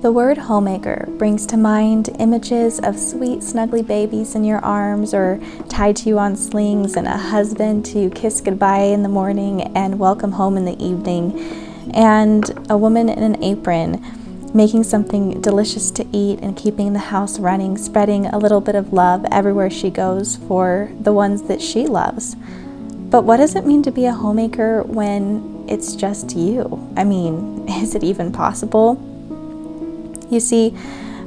The word homemaker brings to mind images of sweet, snuggly babies in your arms or tied to you on slings, and a husband to kiss goodbye in the morning and welcome home in the evening, and a woman in an apron making something delicious to eat and keeping the house running, spreading a little bit of love everywhere she goes for the ones that she loves. But what does it mean to be a homemaker when it's just you? I mean, is it even possible? You see,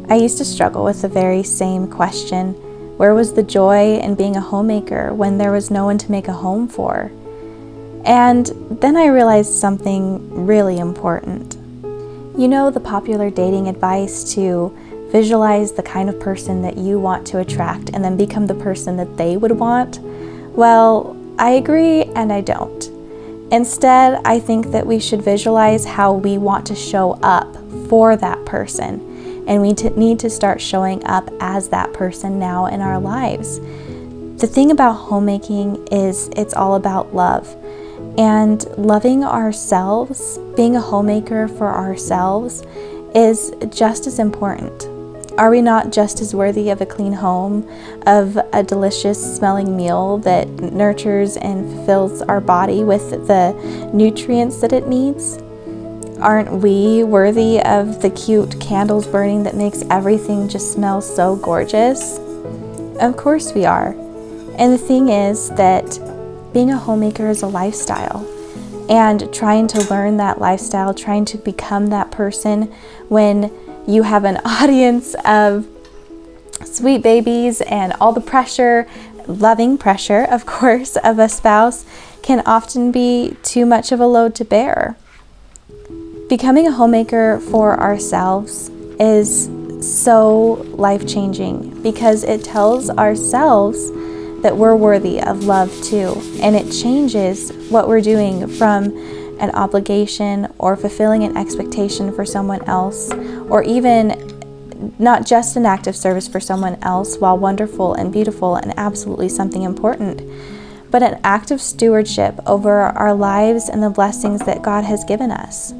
I used to struggle with the very same question. Where was the joy in being a homemaker when there was no one to make a home for? And then I realized something really important. You know the popular dating advice to visualize the kind of person that you want to attract and then become the person that they would want? Well, I agree and I don't. Instead, I think that we should visualize how we want to show up for that person, and we need to start showing up as that person now in our lives. The thing about homemaking is it's all about love, and loving ourselves, being a homemaker for ourselves, is just as important. Are we not just as worthy of a clean home, of a delicious smelling meal that nurtures and fulfills our body with the nutrients that it needs? Aren't we worthy of the cute candles burning that makes everything just smell so gorgeous? Of course we are. And the thing is that being a homemaker is a lifestyle. And trying to learn that lifestyle, trying to become that person when you have an audience of sweet babies and all the pressure, loving pressure, of course, of a spouse, can often be too much of a load to bear. Becoming a homemaker for ourselves is so life-changing because it tells ourselves that we're worthy of love too, and it changes what we're doing from an obligation or fulfilling an expectation for someone else, or even not just an act of service for someone else, while wonderful and beautiful and absolutely something important, but an act of stewardship over our lives and the blessings that God has given us.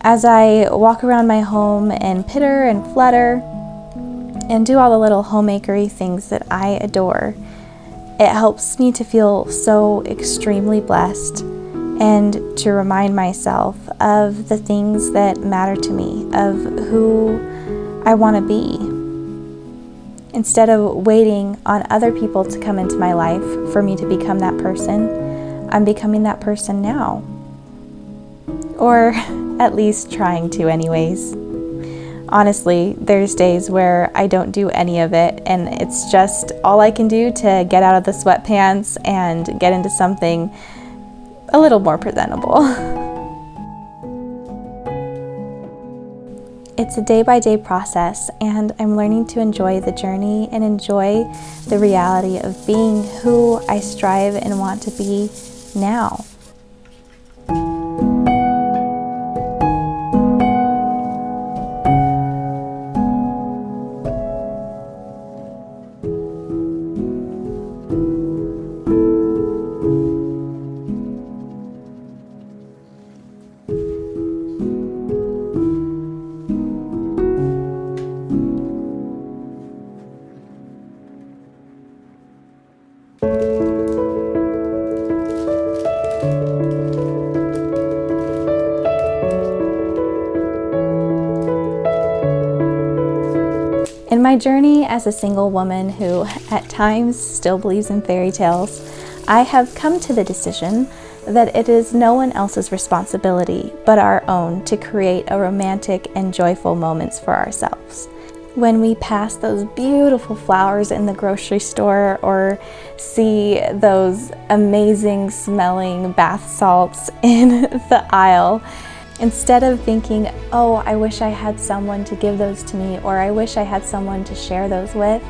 As I walk around my home and pitter and flutter and do all the little homemakery things that I adore, it helps me to feel so extremely blessed and to remind myself of the things that matter to me, of who I want to be. Instead of waiting on other people to come into my life for me to become that person, I'm becoming that person now. Or at least trying to anyways. Honestly, there's days where I don't do any of it, and it's just all I can do to get out of the sweatpants and get into something a little more presentable. It's a day-by-day process, and I'm learning to enjoy the journey and enjoy the reality of being who I strive and want to be now. In my journey as a single woman who at times still believes in fairy tales, I have come to the decision that it is no one else's responsibility but our own to create a romantic and joyful moments for ourselves. When we pass those beautiful flowers in the grocery store or see those amazing smelling bath salts in the aisle, instead of thinking, oh, I wish I had someone to give those to me, or I wish I had someone to share those with,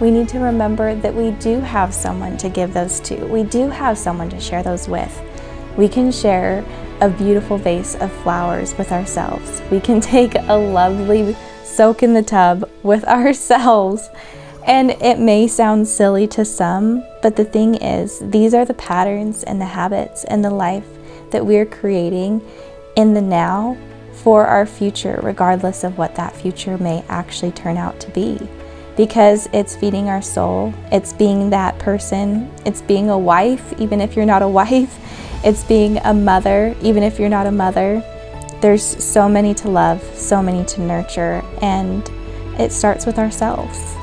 we need to remember that we do have someone to give those to. We do have someone to share those with. We can share a beautiful vase of flowers with ourselves. We can take a lovely soak in the tub with ourselves. And it may sound silly to some, but the thing is, these are the patterns and the habits and the life that we're creating in the now for our future, regardless of what that future may actually turn out to be. Because it's feeding our soul, it's being that person, it's being a wife, even if you're not a wife, it's being a mother, even if you're not a mother. There's so many to love, so many to nurture, and it starts with ourselves.